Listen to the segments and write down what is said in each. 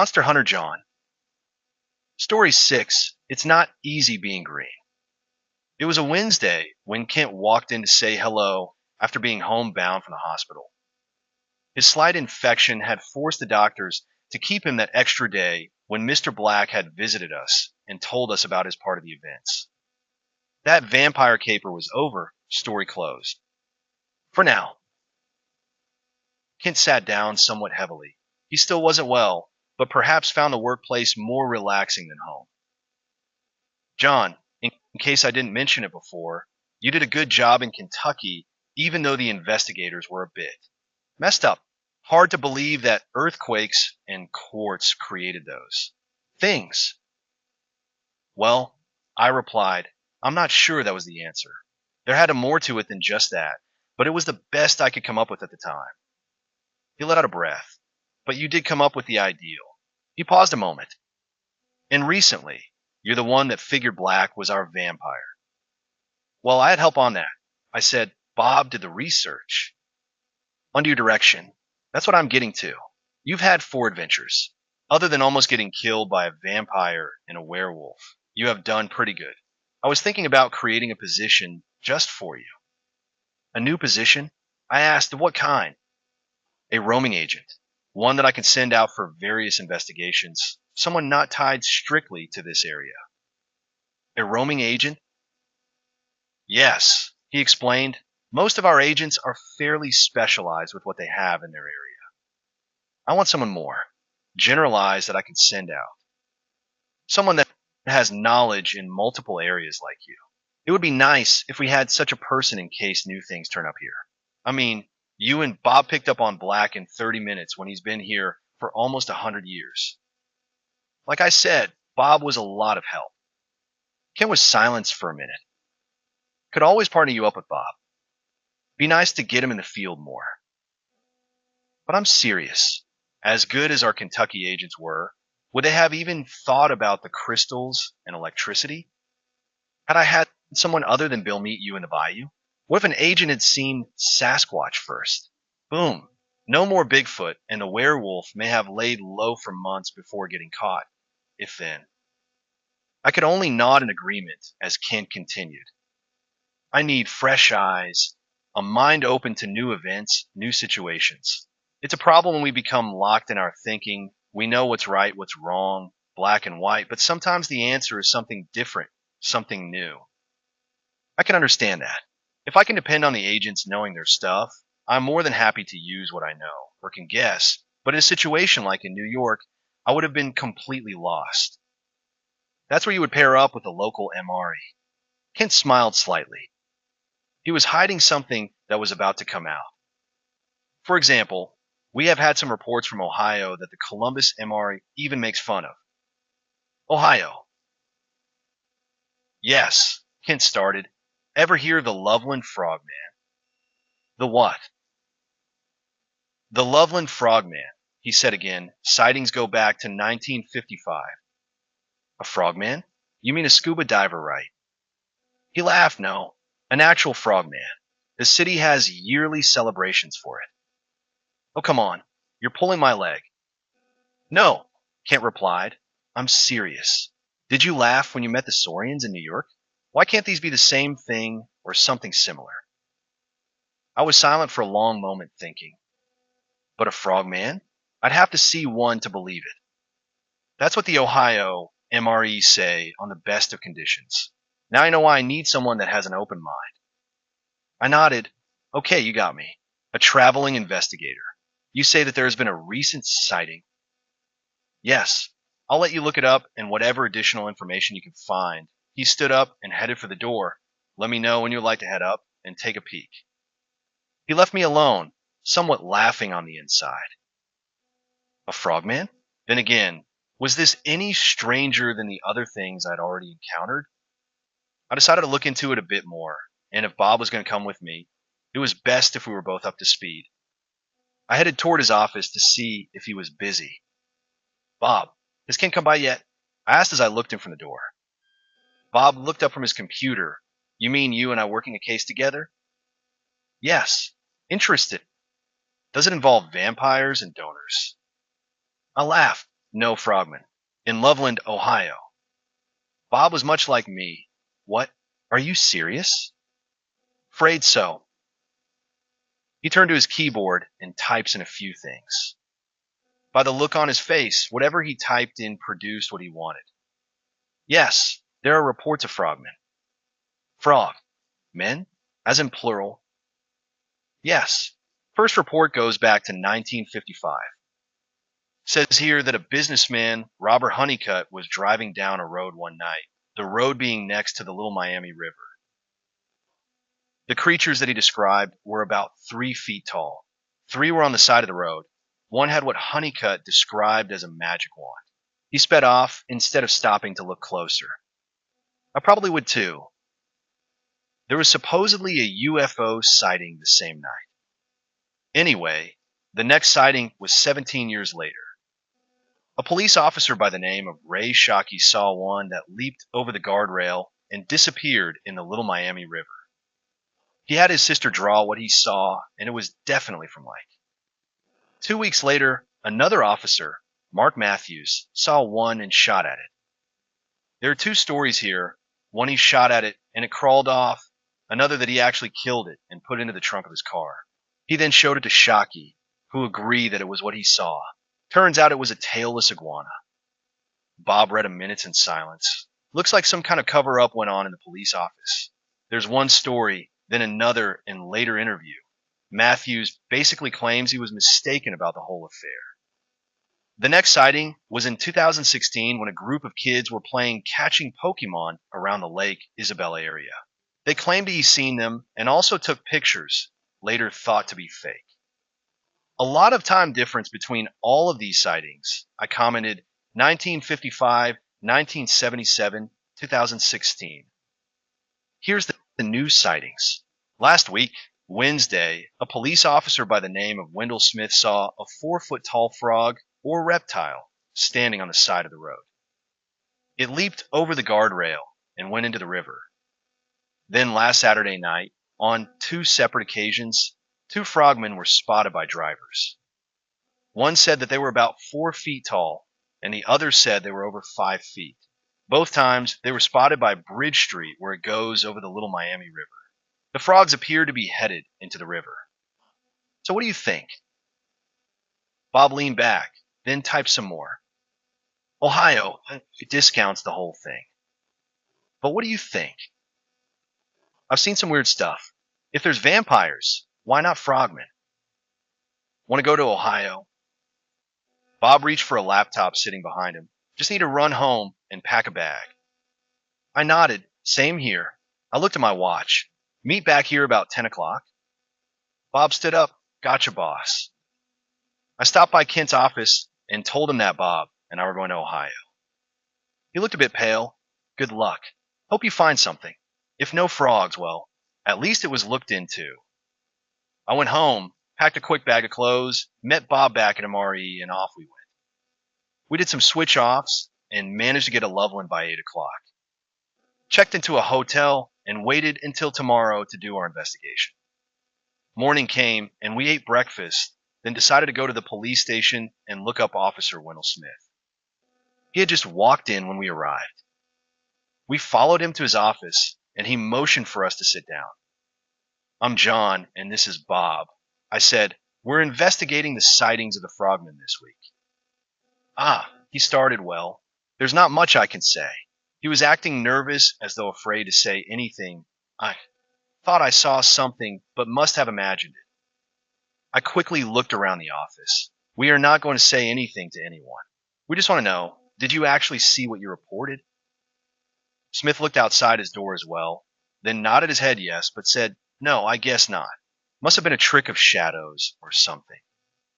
Monster Hunter John. Story 6. It's not easy being green. It was a Wednesday when Kent walked in to say hello after being homebound from the hospital. His slight infection had forced the doctors to keep him that extra day when Mr. Black had visited us and told us about his part of the events. That vampire caper was over, story closed. For now. Kent sat down somewhat heavily. He still wasn't well, but perhaps found the workplace more relaxing than home. John, in case I didn't mention it before, you did a good job in Kentucky, even though the investigators were a bit messed up. Hard to believe that earthquakes and courts created those things. Well, I replied, I'm not sure that was the answer. There had more to it than just that, but it was the best I could come up with at the time. He let out a breath. But you did come up with the ideal. He paused a moment. And recently, you're the one that figured Black was our vampire. Well, I had help on that. I said, Bob did the research. Under your direction. That's what I'm getting to. You've had 4 adventures. Other than almost getting killed by a vampire and a werewolf, you have done pretty good. I was thinking about creating a position just for you. A new position? I asked, what kind? A roaming agent. One that I can send out for various investigations. Someone not tied strictly to this area. A roaming agent? Yes, he explained. Most of our agents are fairly specialized with what they have in their area. I want someone more generalized that I can send out. Someone that has knowledge in multiple areas like you. It would be nice if we had such a person in case new things turn up here. I mean, you and Bob picked up on Black in 30 minutes when he's been here for almost 100 years. Like I said, Bob was a lot of help. Ken was silenced for a minute. Could always partner you up with Bob. Be nice to get him in the field more. But I'm serious. As good as our Kentucky agents were, would they have even thought about the crystals and electricity? Had I had someone other than Bill meet you in the bayou? What if an agent had seen Sasquatch first? Boom. No more Bigfoot, and the werewolf may have laid low for months before getting caught, if then. I could only nod in agreement as Kent continued. I need fresh eyes, a mind open to new events, new situations. It's a problem when we become locked in our thinking. We know what's right, what's wrong, black and white, but sometimes the answer is something different, something new. I can understand that. If I can depend on the agents knowing their stuff, I'm more than happy to use what I know, or can guess, but in a situation like in New York, I would have been completely lost. That's where you would pair up with a local MRE. Kent smiled slightly. He was hiding something that was about to come out. For example, we have had some reports from Ohio that the Columbus MRE even makes fun of. Ohio. Yes, Kent started. Ever hear of the Loveland Frogman? The what? The Loveland Frogman, he said again. Sightings go back to 1955. A frogman? You mean a scuba diver, right? He laughed. No, an actual frogman. The city has yearly celebrations for it. Oh, come on. You're pulling my leg. No, Kent replied. I'm serious. Did you laugh when you met the Saurians in New York? Why can't these be the same thing or something similar? I was silent for a long moment thinking. But a frogman? I'd have to see one to believe it. That's what the Ohio MREs say on the best of conditions. Now I know why I need someone that has an open mind. I nodded. Okay, you got me. A traveling investigator. You say that there has been a recent sighting. Yes, I'll let you look it up and whatever additional information you can find. He stood up and headed for the door. Let me know when you'd like to head up and take a peek. He left me alone, somewhat laughing on the inside. A frogman? Then again, was this any stranger than the other things I'd already encountered? I decided to look into it a bit more, and if Bob was going to come with me, it was best if we were both up to speed. I headed toward his office to see if he was busy. Bob, has Ken come by yet? I asked as I looked in from the door. Bob looked up from his computer. You mean you and I working a case together? Yes. Interested. Does it involve vampires and donors? I laughed. No, Frogman. In Loveland, Ohio. Bob was much like me. What? Are you serious? Afraid so. He turned to his keyboard and types in a few things. By the look on his face, whatever he typed in produced what he wanted. Yes, there are reports of frogmen. Frog. Men? As in plural. Yes. First report goes back to 1955. Says here that a businessman, Robert Honeycutt, was driving down a road one night, the road being next to the Little Miami River. The creatures that he described were about 3 feet tall. 3 were on the side of the road. One had what Honeycutt described as a magic wand. He sped off instead of stopping to look closer. I probably would too. There was supposedly a UFO sighting the same night. Anyway, the next sighting was 17 years later. A police officer by the name of Ray Shockey saw one that leaped over the guardrail and disappeared in the Little Miami River. He had his sister draw what he saw, and it was definitely from light. 2 weeks later, another officer, Mark Matthews, saw one and shot at it. There are 2 stories here. One he shot at it and it crawled off, another that he actually killed it and put it into the trunk of his car. He then showed it to Shockey, who agreed that it was what he saw. Turns out it was a tailless iguana. Bob read 'em minutes in silence. Looks like some kind of cover-up went on in the police office. There's one story, then another in later interview. Matthews basically claims he was mistaken about the whole affair. The next sighting was in 2016 when a group of kids were playing catching Pokemon around the Lake Isabella area. They claimed he'd seen them and also took pictures, later thought to be fake. A lot of time difference between all of these sightings. I commented 1955, 1977, 2016. Here's the new sightings. Last week, Wednesday, a police officer by the name of Wendell Smith saw a 4-foot tall frog or reptile standing on the side of the road. It leaped over the guardrail and went into the river. Then last Saturday night, on 2 separate occasions, 2 frogmen were spotted by drivers. One said that they were about 4 feet tall, and the other said they were over 5 feet. Both times, they were spotted by Bridge Street where it goes over the Little Miami River. The frogs appeared to be headed into the river. So what do you think? Bob leaned back, then typed some more. Ohio, it discounts the whole thing. But what do you think? I've seen some weird stuff. If there's vampires, why not frogmen? Want to go to Ohio? Bob reached for a laptop sitting behind him. Just need to run home and pack a bag. I nodded. Same here. I looked at my watch. Meet back here about 10 o'clock. Bob stood up. Gotcha, boss. I stopped by Kent's office and told him that Bob and I were going to Ohio. He looked a bit pale. Good luck. Hope you find something. If no frogs, well, at least it was looked into. I went home, packed a quick bag of clothes, met Bob back at MRE, and off we went. We did some switch-offs and managed to get to Loveland by 8 o'clock. Checked into a hotel and waited until tomorrow to do our investigation. Morning came and we ate breakfast, then decided to go to the police station and look up Officer Wendell Smith. He had just walked in when we arrived. We followed him to his office and he motioned for us to sit down. I'm John and this is Bob. I said, we're investigating the sightings of the frogmen this week. He started well. There's not much I can say. He was acting nervous as though afraid to say anything. I thought I saw something, but must have imagined it. I quickly looked around the office. We are not going to say anything to anyone. We just want to know, did you actually see what you reported? Smith looked outside his door as well, then nodded his head yes, but said, no, I guess not. Must have been a trick of shadows or something.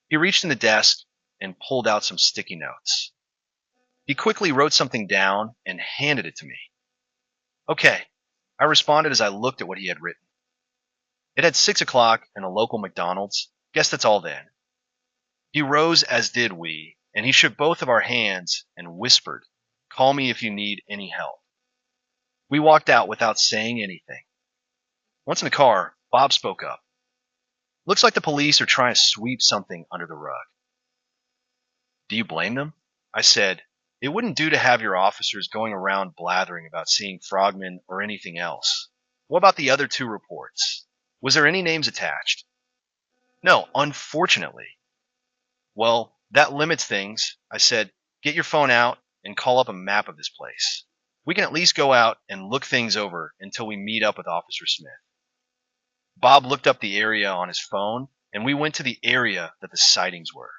He reached in the desk and pulled out some sticky notes. He quickly wrote something down and handed it to me. Okay, I responded as I looked at what he had written. It had 6 o'clock and a local McDonald's. Guess that's all then. He rose as did we, and he shook both of our hands and whispered, call me if you need any help. We walked out without saying anything. Once in the car, Bob spoke up. Looks like the police are trying to sweep something under the rug. Do you blame them? I said, "It wouldn't do to have your officers going around blathering about seeing frogmen or anything else. What about the other two reports? Was there any names attached?" "No, unfortunately." "Well, that limits things." I said, "Get your phone out and call up a map of this place. We can at least go out and look things over until we meet up with Officer Smith." Bob looked up the area on his phone, and we went to the area that the sightings were.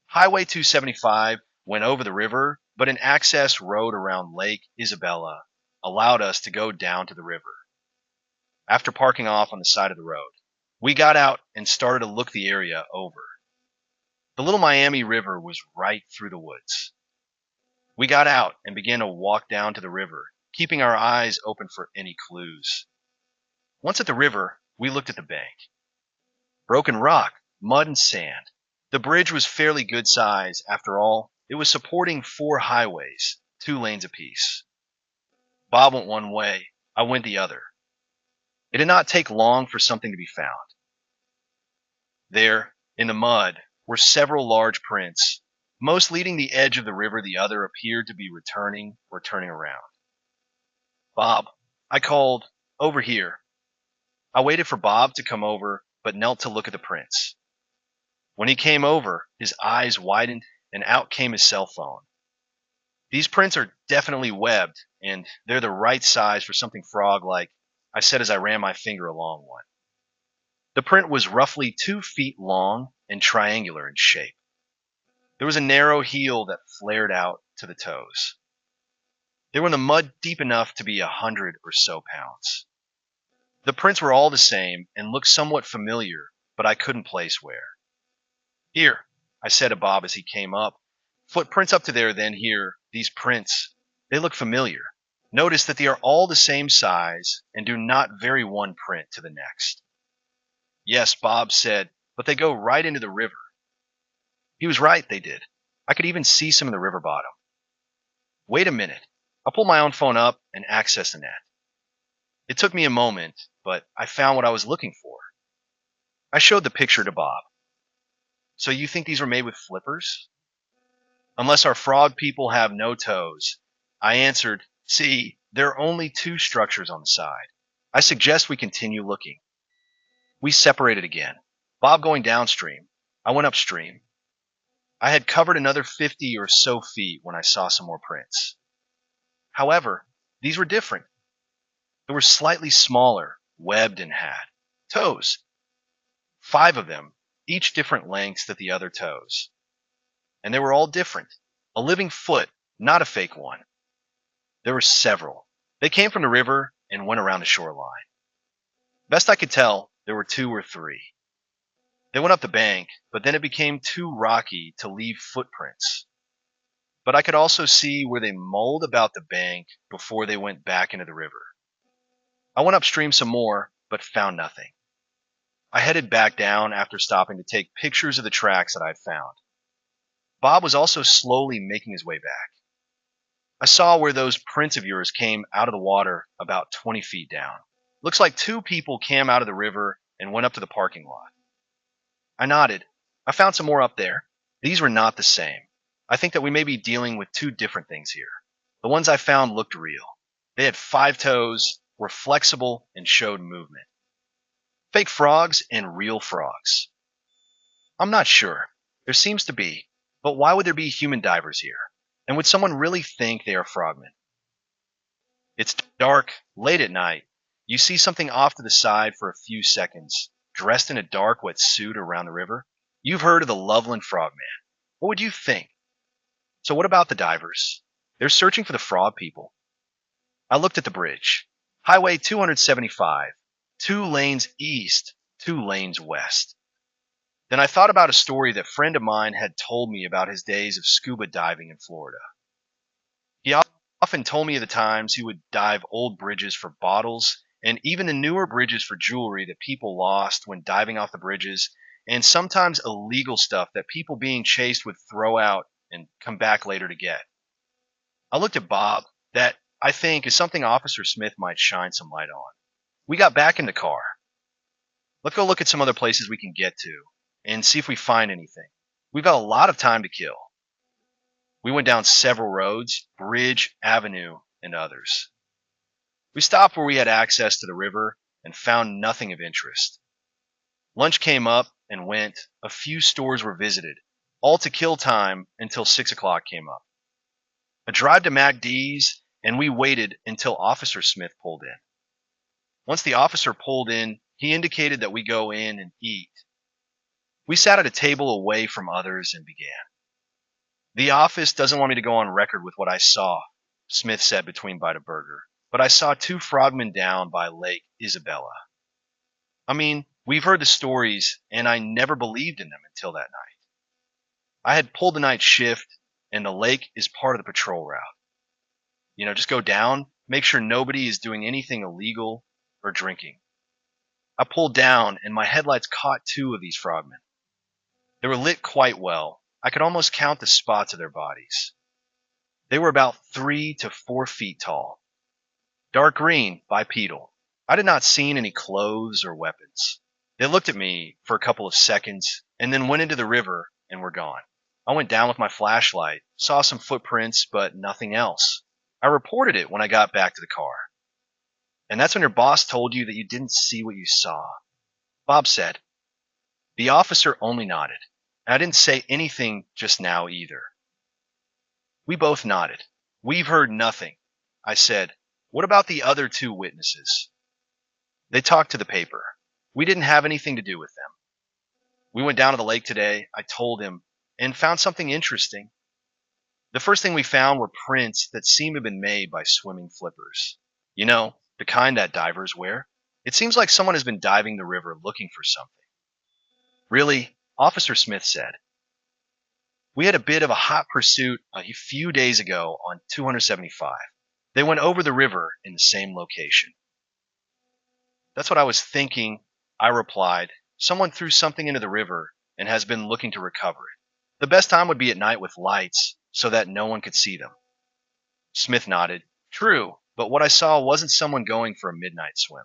Highway 275 went over the river, but an access road around Lake Isabella allowed us to go down to the river. After parking off on the side of the road, we got out and started to look the area over. The Little Miami River was right through the woods. We got out and began to walk down to the river, keeping our eyes open for any clues. Once at the river, we looked at the bank. Broken rock, mud, and sand. The bridge was fairly good size. After all, it was supporting 4 highways, 2 lanes apiece. Bob went one way, I went the other. It did not take long for something to be found. There, in the mud, were several large prints. Most leading the edge of the river, the other appeared to be returning or turning around. "Bob," I called, "over here." I waited for Bob to come over, but knelt to look at the prints. When he came over, his eyes widened and out came his cell phone. "These prints are definitely webbed, and they're the right size for something frog-like," I said as I ran my finger along one. The print was roughly 2 feet long and triangular in shape. There was a narrow heel that flared out to the toes. They were in the mud deep enough to be 100 or so pounds. The prints were all the same and looked somewhat familiar, but I couldn't place where. "Here," I said to Bob as he came up. "Footprints up to there, then here. These prints, they look familiar. Notice that they are all the same size and do not vary one print to the next." "Yes," Bob said, "but they go right into the river." He was right, they did. I could even see some in the river bottom. Wait a minute. I pulled my own phone up and accessed the net. It took me a moment, but I found what I was looking for. I showed the picture to Bob. "So you think these were made with flippers?" "Unless our frog people have no toes." I answered, "See, there are only 2 structures on the side. I suggest we continue looking." We separated again. Bob going downstream. I went upstream. I had covered another 50 or so feet when I saw some more prints. However, these were different. They were slightly smaller, webbed, and had toes. 5 of them, each different lengths than the other toes. And they were all different. A living foot, not a fake one. There were several. They came from the river and went around the shoreline. Best I could tell, there were 2 or 3. They went up the bank, but then it became too rocky to leave footprints. But I could also see where they mulled about the bank before they went back into the river. I went upstream some more, but found nothing. I headed back down after stopping to take pictures of the tracks that I had found. Bob was also slowly making his way back. "I saw where those prints of yours came out of the water about 20 feet down. Looks like 2 people came out of the river and went up to the parking lot." I nodded. "I found some more up there. These were not the same. I think that we may be dealing with 2 different things here. The ones I found looked real. They had 5 toes, were flexible, and showed movement. Fake frogs and real frogs." "I'm not sure. There seems to be. But why would there be human divers here? And would someone really think they are frogmen?" "It's dark, late at night. You see something off to the side for a few seconds, dressed in a dark, wet suit around the river. You've heard of the Loveland Frogman. What would you think? So what about the divers? They're searching for the frog people." I looked at the bridge. Highway 275. 2 lanes east, 2 lanes west. Then I thought about a story that a friend of mine had told me about his days of scuba diving in Florida. He often told me of the times he would dive old bridges for bottles and even the newer bridges for jewelry that people lost when diving off the bridges, and sometimes illegal stuff that people being chased would throw out and come back later to get. I looked at Bob. That, I think, is something Officer Smith might shine some light on. We got back in the car. "Let's go look at some other places we can get to and see if we find anything. We've got a lot of time to kill." We went down several roads, Bridge, Avenue, and others. We stopped where we had access to the river and found nothing of interest. Lunch came up and went, a few stores were visited, all to kill time until 6 o'clock came up. A drive to MacD's, and we waited until Officer Smith pulled in. Once the officer pulled in, he indicated that we go in and eat. We sat at a table away from others and began. The office doesn't want me to go on record with what I saw, Smith said between bite of burger, but I saw 2 frogmen down by Lake Isabella. I mean, we've heard the stories, and I never believed in them until that night. I had pulled the night shift, and the lake is part of the patrol route. Just go down, make sure nobody is doing anything illegal or drinking. I pulled down, and my headlights caught 2 of these frogmen. They were lit quite well. I could almost count the spots of their bodies. They were about 3 to 4 feet tall. Dark green, bipedal. I did not see any clothes or weapons. They looked at me for a couple of seconds and then went into the river and were gone. I went down with my flashlight, saw some footprints, but nothing else. I reported it when I got back to the car. And that's when your boss told you that you didn't see what you saw, Bob said. The officer only nodded, and I didn't say anything just now either. We both nodded. We've heard nothing. I said, what about the other 2 witnesses? They talked to the paper. We didn't have anything to do with them. We went down to the lake today, I told him, and found something interesting. The first thing we found were prints that seemed to have been made by swimming flippers. The kind that divers wear. It seems like someone has been diving the river looking for something. Really, Officer Smith said. We had a bit of a hot pursuit a few days ago on 275. They went over the river in the same location. That's what I was thinking, I replied. Someone threw something into the river and has been looking to recover it. The best time would be at night with lights so that no one could see them. Smith nodded. True, but what I saw wasn't someone going for a midnight swim.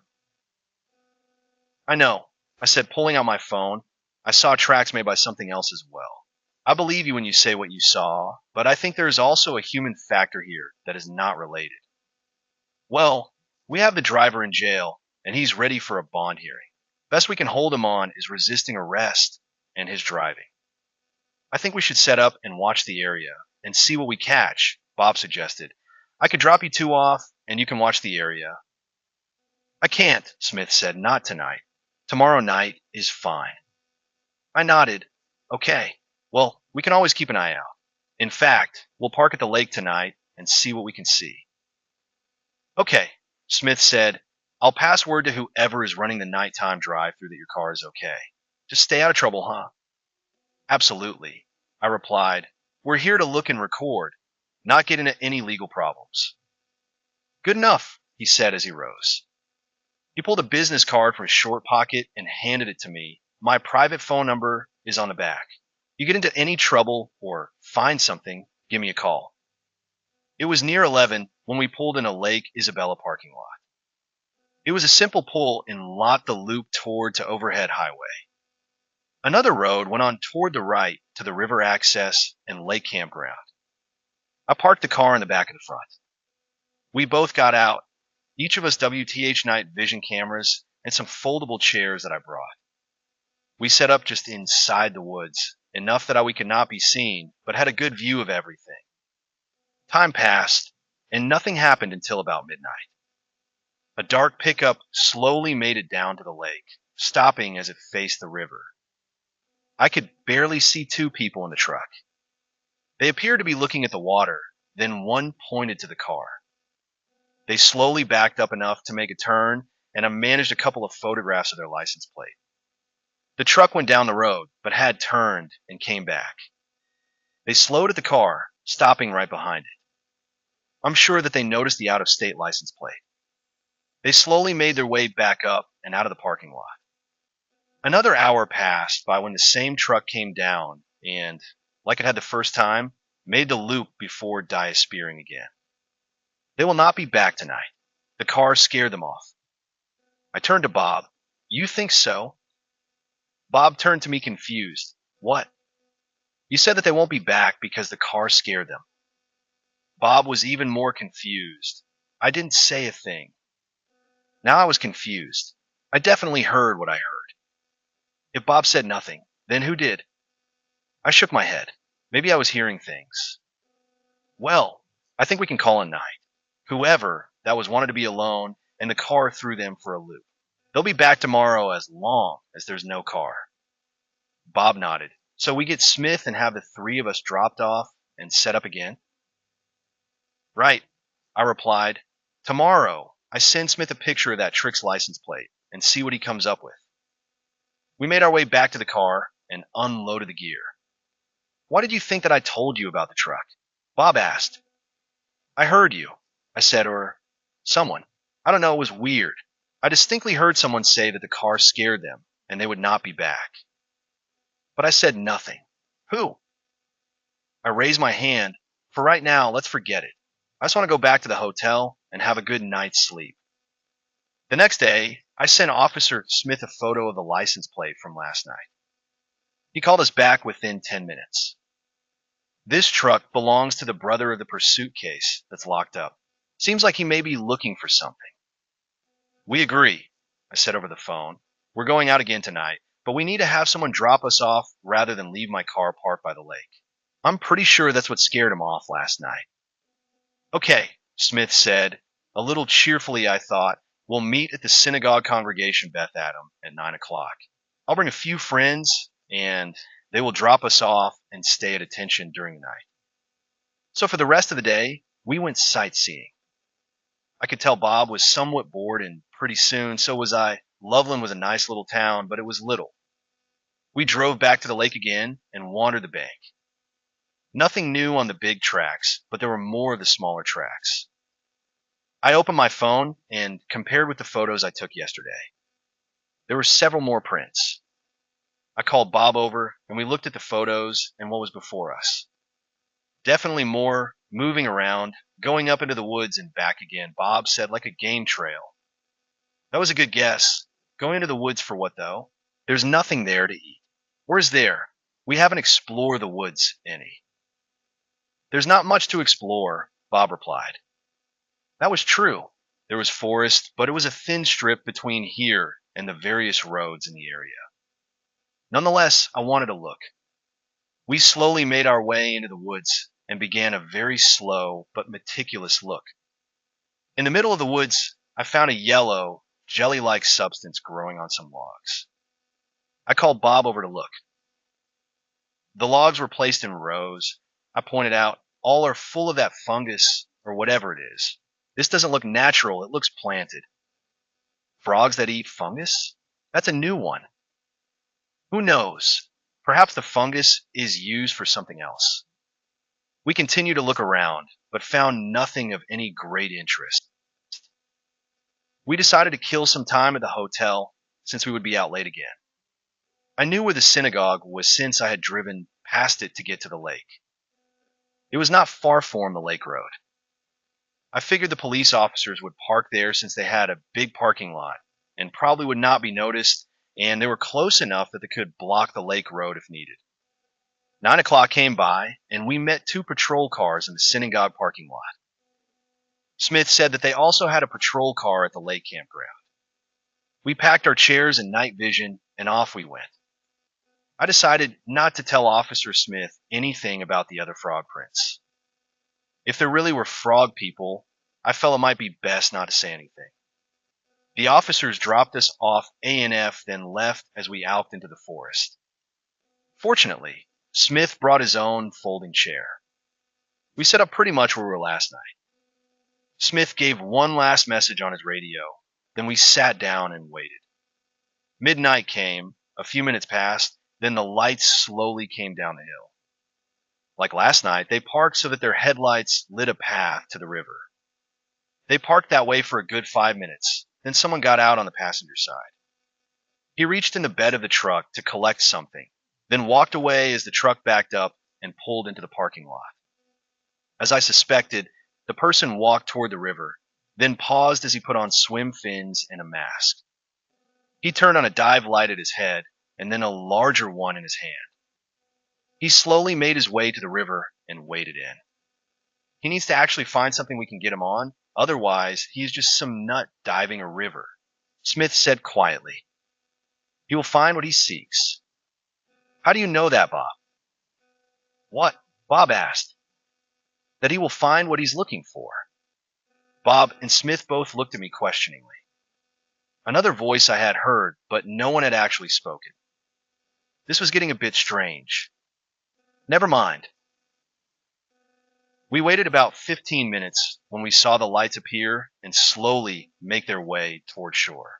I know, I said, pulling out my phone. I saw tracks made by something else as well. I believe you when you say what you saw, but I think there is also a human factor here that is not related. Well, we have the driver in jail, and he's ready for a bond hearing. Best we can hold him on is resisting arrest and his driving. I think we should set up and watch the area and see what we catch, Bob suggested. I could drop you 2 off, and you can watch the area. I can't, Smith said, not tonight. Tomorrow night is fine. I nodded. Okay, well, we can always keep an eye out. In fact, we'll park at the lake tonight and see what we can see. Okay, Smith said, I'll pass word to whoever is running the nighttime drive-through that your car is okay. Just stay out of trouble, huh? Absolutely, I replied. We're here to look and record, not get into any legal problems. Good enough, he said as he rose. He pulled a business card from his short pocket and handed it to me. My private phone number is on the back. You get into any trouble or find something, give me a call. It was near 11 when we pulled in a Lake Isabella parking lot. It was a simple pull and lot the loop toward to overhead highway. Another road went on toward the right to the river access and lake campground. I parked the car in the back of the front. We both got out, each of us WTH night vision cameras and some foldable chairs that I brought. We set up just inside the woods, enough that we could not be seen, but had a good view of everything. Time passed, and nothing happened until about midnight. A dark pickup slowly made it down to the lake, stopping as it faced the river. I could barely see 2 people in the truck. They appeared to be looking at the water, then one pointed to the car. They slowly backed up enough to make a turn, and I managed a couple of photographs of their license plate. The truck went down the road, but had turned and came back. They slowed at the car, stopping right behind it. I'm sure that they noticed the out-of-state license plate. They slowly made their way back up and out of the parking lot. Another hour passed by when the same truck came down and, like it had the first time, made the loop before disappearing again. They will not be back tonight. The car scared them off. I turned to Bob. You think so? Bob turned to me confused. What? You said that they won't be back because the car scared them. Bob was even more confused. I didn't say a thing. Now I was confused. I definitely heard what I heard. If Bob said nothing, then who did? I shook my head. Maybe I was hearing things. Well, I think we can call a night. Whoever that was wanted to be alone, and the car threw them for a loop. They'll be back tomorrow as long as there's no car. Bob nodded. So we get Smith and have the three of us dropped off and set up again? Right, I replied. Tomorrow, I send Smith a picture of that Trix license plate and see what he comes up with. We made our way back to the car and unloaded the gear. Why did you think that I told you about the truck? Bob asked. I heard you, I said, or someone. I don't know, it was weird. I distinctly heard someone say that the car scared them and they would not be back. But I said nothing. Who? I raised my hand. For right now, let's forget it. I just want to go back to the hotel and have a good night's sleep. The next day, I sent Officer Smith a photo of the license plate from last night. He called us back within 10 minutes. This truck belongs to the brother of the pursuit case that's locked up. Seems like he may be looking for something. We agree, I said over the phone. We're going out again tonight, but we need to have someone drop us off rather than leave my car parked by the lake. I'm pretty sure that's what scared him off last night. Okay, Smith said, a little cheerfully I thought. We'll meet at the synagogue congregation Beth Adam at 9 o'clock. I'll bring a few friends, and they will drop us off and stay at attention during the night. So for the rest of the day, we went sightseeing. I could tell Bob was somewhat bored, and pretty soon so was I. Loveland was a nice little town, but it was little. We drove back to the lake again and wandered the bank. Nothing new on the big tracks, but there were more of the smaller tracks. I opened my phone and compared with the photos I took yesterday. There were several more prints. I called Bob over and we looked at the photos and what was before us. Definitely more moving around, going up into the woods and back again. Bob said like a game trail. That was a good guess. Going into the woods for what though? There's nothing there to eat. Where's there? We haven't explored the woods any. There's not much to explore, Bob replied. That was true. There was forest, but it was a thin strip between here and the various roads in the area. Nonetheless, I wanted to look. We slowly made our way into the woods and began a very slow but meticulous look. In the middle of the woods, I found a yellow, jelly-like substance growing on some logs. I called Bob over to look. The logs were placed in rows. I pointed out, all are full of that fungus or whatever it is. This doesn't look natural, it looks planted. Frogs that eat fungus? That's a new one. Who knows? Perhaps the fungus is used for something else. We continued to look around, but found nothing of any great interest. We decided to kill some time at the hotel since we would be out late again. I knew where the synagogue was since I had driven past it to get to the lake. It was not far from the lake road. I figured the police officers would park there since they had a big parking lot and probably would not be noticed, and they were close enough that they could block the lake road if needed. 9 o'clock came by, and we met two patrol cars in the synagogue parking lot. Smith said that they also had a patrol car at the lake campground. We packed our chairs and night vision, and off we went. I decided not to tell Officer Smith anything about the other frog prints. If there really were frog people, I felt it might be best not to say anything. The officers dropped us off A&F, then left as we outed into the forest. Fortunately, Smith brought his own folding chair. We set up pretty much where we were last night. Smith gave one last message on his radio, then we sat down and waited. Midnight came, a few minutes passed, then the lights slowly came down the hill. Like last night, they parked so that their headlights lit a path to the river. They parked that way for a good 5 minutes, then someone got out on the passenger side. He reached in the bed of the truck to collect something, then walked away as the truck backed up and pulled into the parking lot. As I suspected, the person walked toward the river, then paused as he put on swim fins and a mask. He turned on a dive light at his head and then a larger one in his hand. He slowly made his way to the river and waded in. He needs to actually find something we can get him on. Otherwise, he is just some nut diving a river. Smith said quietly. He will find what he seeks. How do you know that, Bob? What? Bob asked. That he will find what he's looking for. Bob and Smith both looked at me questioningly. Another voice I had heard, but no one had actually spoken. This was getting a bit strange. Never mind. We waited about 15 minutes when we saw the lights appear and slowly make their way toward shore.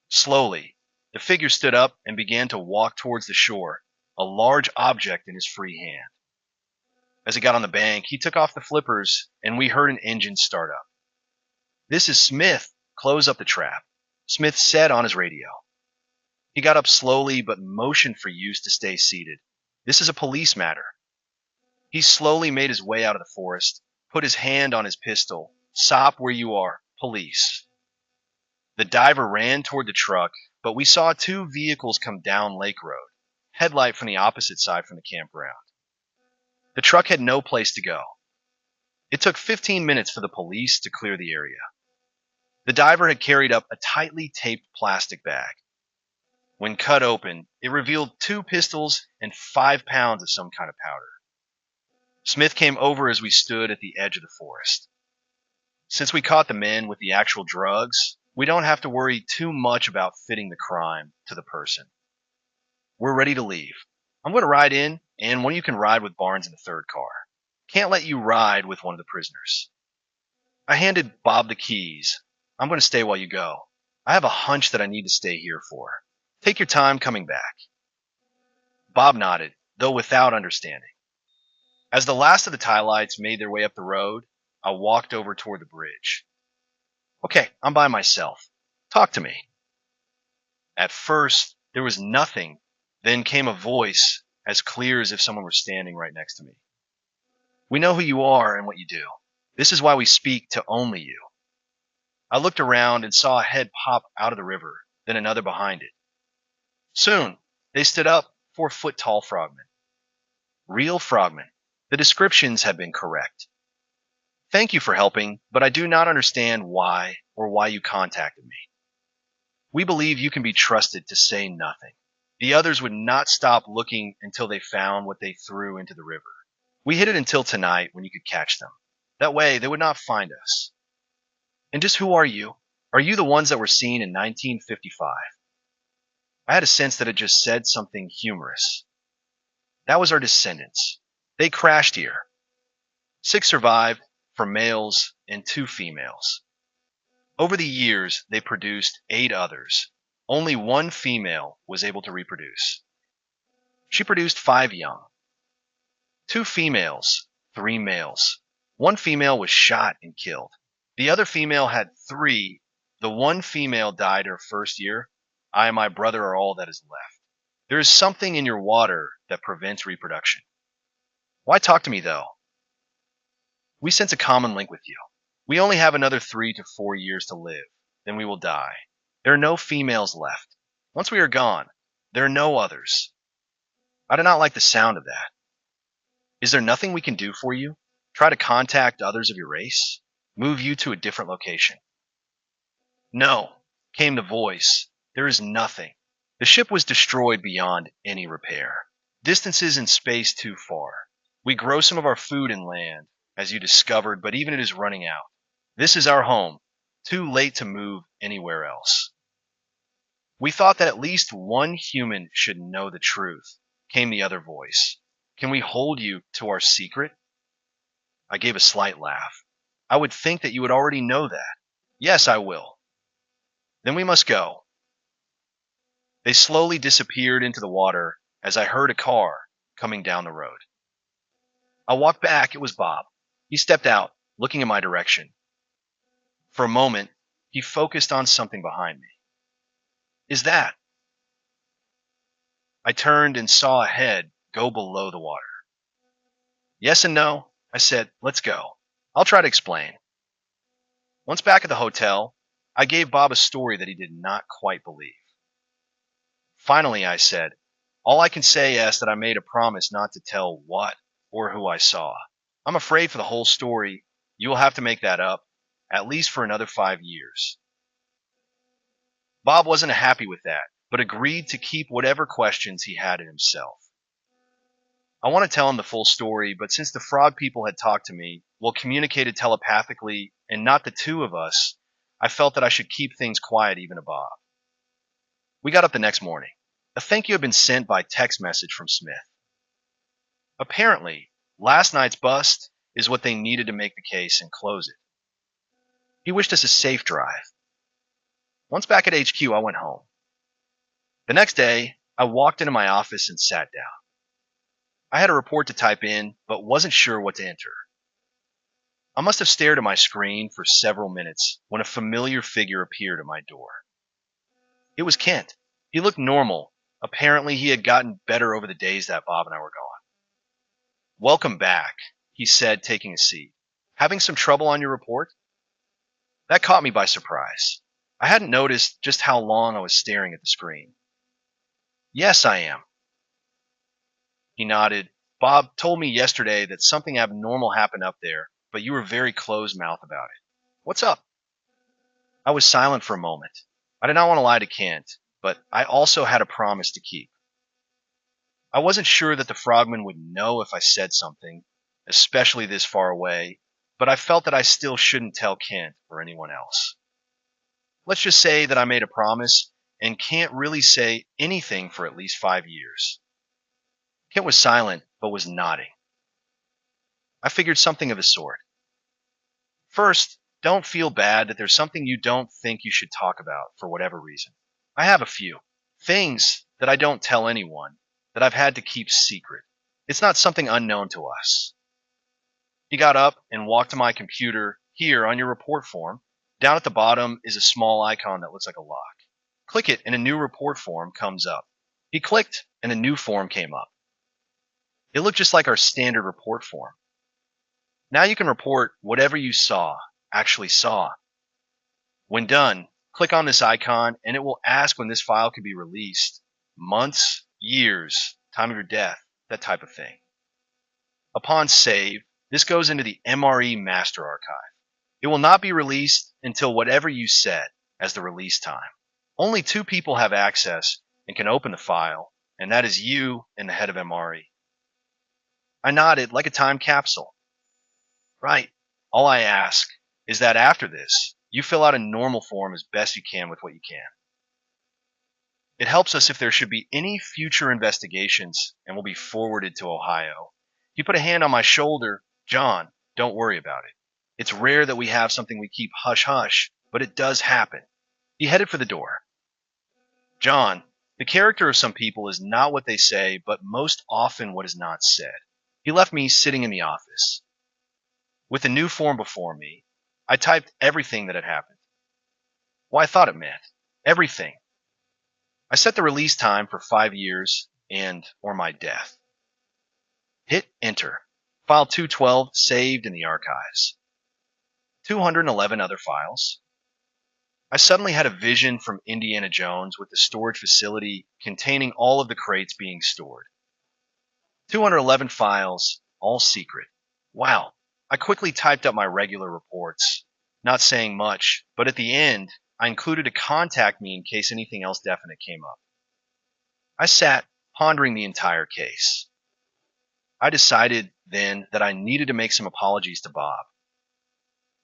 Slowly, the figure stood up and began to walk towards the shore, a large object in his free hand. As he got on the bank, he took off the flippers and we heard an engine start up. This is Smith. Close up the trap, Smith said on his radio. He got up slowly but motioned for Hughes to stay seated. This is a police matter. He slowly made his way out of the forest, put his hand on his pistol. Stop where you are, police. The diver ran toward the truck, but we saw two vehicles come down Lake Road, headlight from the opposite side from the campground. The truck had no place to go. It took 15 minutes for the police to clear the area. The diver had carried up a tightly taped plastic bag. When cut open, it revealed 2 pistols and 5 pounds of some kind of powder. Smith came over as we stood at the edge of the forest. Since we caught the men with the actual drugs, we don't have to worry too much about fitting the crime to the person. We're ready to leave. I'm going to ride in, and one of you can ride with Barnes in the third car. Can't let you ride with one of the prisoners. I handed Bob the keys. I'm going to stay while you go. I have a hunch that I need to stay here for. Take your time coming back. Bob nodded, though without understanding. As the last of the tie lights made their way up the road, I walked over toward the bridge. Okay, I'm by myself. Talk to me. At first, there was nothing. Then came a voice as clear as if someone were standing right next to me. We know who you are and what you do. This is why we speak to only you. I looked around and saw a head pop out of the river, then another behind it. Soon, they stood up, 4-foot-tall frogmen. Real frogmen. The descriptions had been correct. Thank you for helping, but I do not understand why or why you contacted me. We believe you can be trusted to say nothing. The others would not stop looking until they found what they threw into the river. We hid it until tonight when you could catch them. That way, they would not find us. And just who are you? Are you the ones that were seen in 1955? I had a sense that it just said something humorous. That was our descendants. They crashed here. 6 survived, 4 males and 2 females. Over the years, they produced 8 others. Only 1 female was able to reproduce. She produced 5 young. 2 females, 3 males. 1 female was shot and killed. The other female had 3. The 1 female died her first year. I and my brother are all that is left. There is something in your water that prevents reproduction. Why talk to me, though? We sense a common link with you. We only have another 3 to 4 years to live. Then we will die. There are no females left. Once we are gone, there are no others. I do not like the sound of that. Is there nothing we can do for you? Try to contact others of your race? Move you to a different location? No, came the voice. There is nothing. The ship was destroyed beyond any repair. Distances in space too far. We grow some of our food in land, as you discovered, but even it is running out. This is our home. Too late to move anywhere else. We thought that at least one human should know the truth, came the other voice. Can we hold you to our secret? I gave a slight laugh. I would think that you would already know that. Yes, I will. Then we must go. They slowly disappeared into the water as I heard a car coming down the road. I walked back. It was Bob. He stepped out, looking in my direction. For a moment, he focused on something behind me. Is that? I turned and saw a head go below the water. Yes and no, I said, let's go. I'll try to explain. Once back at the hotel, I gave Bob a story that he did not quite believe. Finally, I said, all I can say is that I made a promise not to tell what or who I saw. I'm afraid for the whole story, you will have to make that up, at least for another 5 years. Bob wasn't happy with that, but agreed to keep whatever questions he had in himself. I want to tell him the full story, but since the frog people had talked to me, well, communicated telepathically, and not the two of us, I felt that I should keep things quiet even to Bob. We got up the next morning. A thank you had been sent by text message from Smith. Apparently, last night's bust is what they needed to make the case and close it. He wished us a safe drive. Once back at HQ, I went home. The next day, I walked into my office and sat down. I had a report to type in, but wasn't sure what to enter. I must have stared at my screen for several minutes when a familiar figure appeared at my door. It was Kent. He looked normal. Apparently, he had gotten better over the days that Bob and I were gone. Welcome back, he said, taking a seat. Having some trouble on your report? That caught me by surprise. I hadn't noticed just how long I was staring at the screen. Yes, I am. He nodded. Bob told me yesterday that something abnormal happened up there, but you were very close-mouthed about it. What's up? I was silent for a moment. I did not want to lie to Kent, but I also had a promise to keep. I wasn't sure that the frogman would know if I said something, especially this far away, but I felt that I still shouldn't tell Kent or anyone else. Let's just say that I made a promise and can't really say anything for at least 5 years. Kent was silent, but was nodding. I figured something of the sort. First, don't feel bad that there's something you don't think you should talk about for whatever reason. I have a few. Things that I don't tell anyone, that I've had to keep secret. It's not something unknown to us. He got up and walked to my computer. Here, on your report form, down at the bottom is a small icon that looks like a lock. Click it and a new report form comes up. He clicked and a new form came up. It looked just like our standard report form. Now you can report whatever you actually saw. When done, click on this icon and it will ask when this file could be released. Months, years, time of your death, that type of thing. Upon save, this goes into the MRE master archive. It will not be released until whatever you set as the release time. Only 2 people have access and can open the file, and that is you and the head of MRE. I nodded like a time capsule. Right. All I ask is that after this, you fill out a normal form as best you can with what you can. It helps us if there should be any future investigations and will be forwarded to Ohio. He put a hand on my shoulder. John, don't worry about it. It's rare that we have something we keep hush-hush, but it does happen. He headed for the door. John, the character of some people is not what they say, but most often what is not said. He left me sitting in the office. With the new form before me, I typed everything that had happened. Well, I thought it meant everything. I set the release time for 5 years or my death. Hit enter. File 212 saved in the archives. 211 other files. I suddenly had a vision from Indiana Jones with the storage facility containing all of the crates being stored. 211 files, all secret. Wow. I quickly typed up my regular reports, not saying much, but at the end, I included a contact me in case anything else definite came up. I sat pondering the entire case. I decided then that I needed to make some apologies to Bob.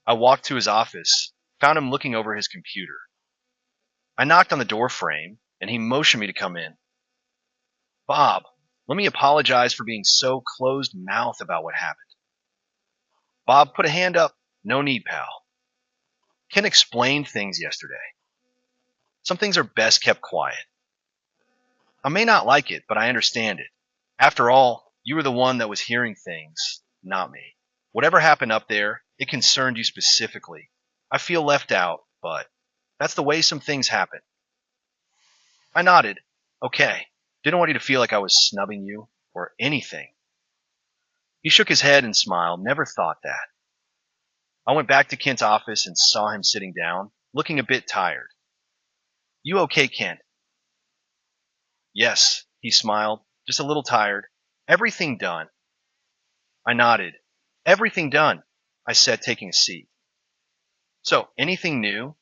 I walked to his office, found him looking over his computer. I knocked on the door frame, and he motioned me to come in. Bob, let me apologize for being so closed-mouthed about what happened. Bob put a hand up. No need, pal. Ken explained things yesterday. Some things are best kept quiet. I may not like it, but I understand it. After all, you were the one that was hearing things, not me. Whatever happened up there, it concerned you specifically. I feel left out, but that's the way some things happen. I nodded. Okay. Didn't want you to feel like I was snubbing you or anything. He shook his head and smiled. Never thought that. I went back to Kent's office and saw him sitting down, looking a bit tired. You okay, Kent? Yes, he smiled, just a little tired. Everything done. I nodded. Everything done, I said, taking a seat. So, anything new?